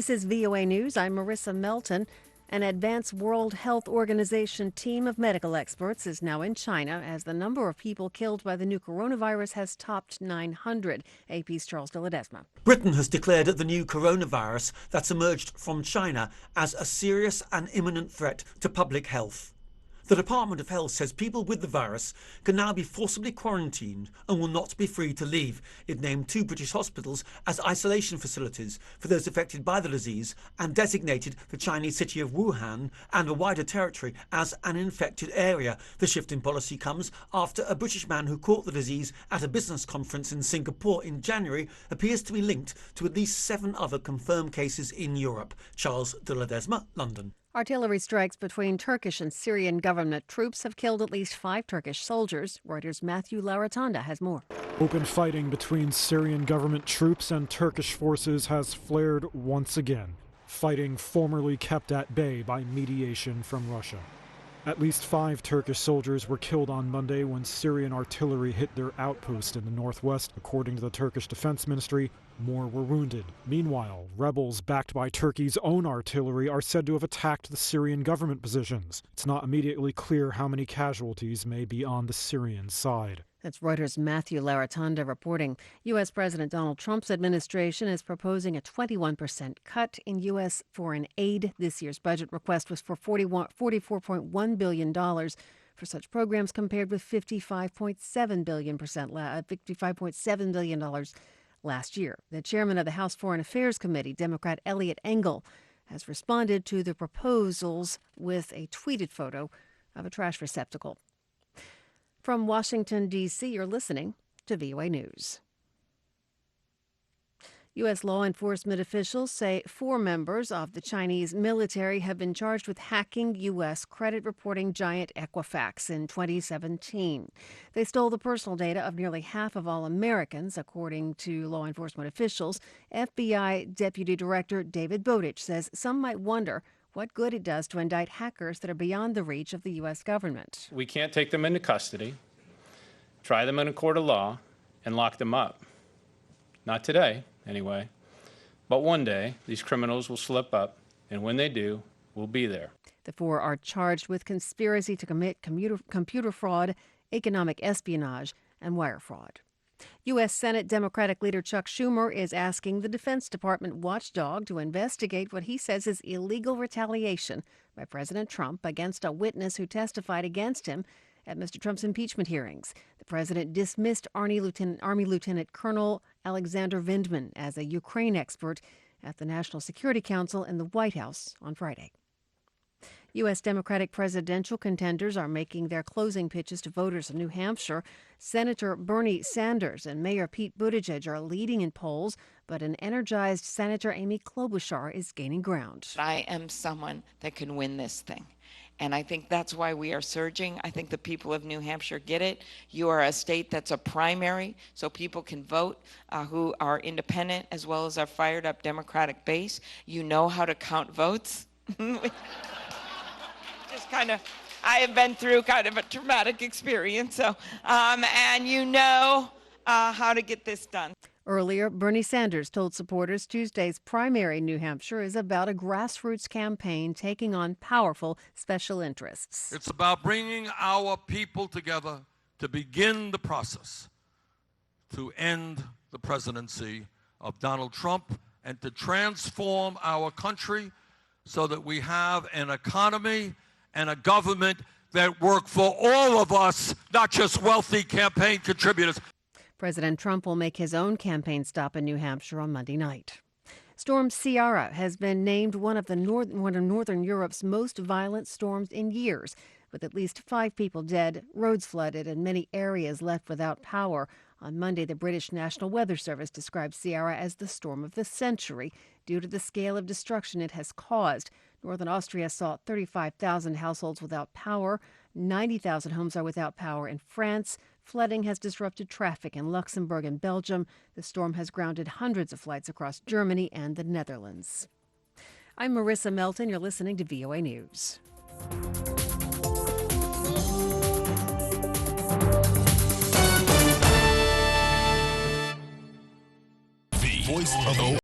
This is VOA News. I'm Marissa Melton. An advanced World Health Organization team of medical experts is now in China as the number of people killed by the new coronavirus has topped 900. AP's Charles de Ledesma. Britain has declared the new coronavirus that's emerged from China as a serious and imminent threat to public health. The Department of Health says people with the virus can now be forcibly quarantined and will not be free to leave. It named 2 British hospitals as isolation facilities for those affected by the disease and designated the Chinese city of Wuhan and a wider territory as an infected area. The shift in policy comes after a British man who caught the disease at a business conference in Singapore in January appears to be linked to at least 7 other confirmed cases in Europe. Charles de Ledesma, London. Artillery strikes between Turkish and Syrian government troops have killed at least 5 Turkish soldiers. Reuters' Matthew Laratanda has more. Open fighting between Syrian government troops and Turkish forces has flared once again. Fighting formerly kept at bay by mediation from Russia. At least 5 Turkish soldiers were killed on Monday when Syrian artillery hit their outpost in the northwest, according to the Turkish Defense Ministry. More were wounded. Meanwhile, rebels backed by Turkey's own artillery are said to have attacked the Syrian government positions. It's not immediately clear how many casualties may be on the Syrian side. That's Reuters' Matthew Laratanda reporting. U.S. President Donald Trump's administration is proposing a 21% cut in U.S. foreign aid. This year's budget request was for $44.1 billion for such programs, compared with $55.7 billion last year. The chairman of the House Foreign Affairs Committee, Democrat Eliot Engel, has responded to the proposals with a tweeted photo of a trash receptacle. From Washington, D.C., you're listening to VOA News. U.S. law enforcement officials say 4 members of the Chinese military have been charged with hacking U.S. credit reporting giant Equifax in 2017. They stole the personal data of nearly half of all Americans, according to law enforcement officials. FBI Deputy Director David Bowdich says some might wonder what good it does to indict hackers that are beyond the reach of the U.S. government. We can't take them into custody, try them in a court of law, and lock them up. Not today, anyway. But one day, these criminals will slip up, and when they do, we'll be there. The 4 are charged with conspiracy to commit computer fraud, economic espionage, and wire fraud. U.S. Senate Democratic leader Chuck Schumer is asking the Defense Department watchdog to investigate what he says is illegal retaliation by President Trump against a witness who testified against him at Mr. Trump's impeachment hearings. The president dismissed Army Lieutenant Colonel Alexander Vindman as a Ukraine expert at the National Security Council in the White House on Friday. U.S. Democratic presidential contenders are making their closing pitches to voters in New Hampshire. Senator Bernie Sanders and Mayor Pete Buttigieg are leading in polls, but an energized Senator Amy Klobuchar is gaining ground. I am someone that can win this thing. And I think that's why we are surging. I think the people of New Hampshire get it. You are a state that's a primary, so people can vote who are independent as well as our fired up Democratic base. You know how to count votes. I have been through kind of a traumatic experience, so and you know how to get this done. Earlier, Bernie Sanders told supporters Tuesday's primary in New Hampshire is about a grassroots campaign taking on powerful special interests. It's about bringing our people together to begin the process to end the presidency of Donald Trump and to transform our country so that we have an economy and a government that work for all of us, not just wealthy campaign contributors. President Trump will make his own campaign stop in New Hampshire on Monday night. Storm Siara has been named one of Northern Europe's most violent storms in years, with at least 5 people dead, roads flooded, and many areas left without power. On Monday, the British National Weather Service described Siara as the storm of the century due to the scale of destruction it has caused. Northern Austria saw 35,000 households without power. 90,000 homes are without power in France. Flooding has disrupted traffic in Luxembourg and Belgium. The storm has grounded hundreds of flights across Germany and the Netherlands. I'm Marissa Melton. You're listening to VOA News. The voice of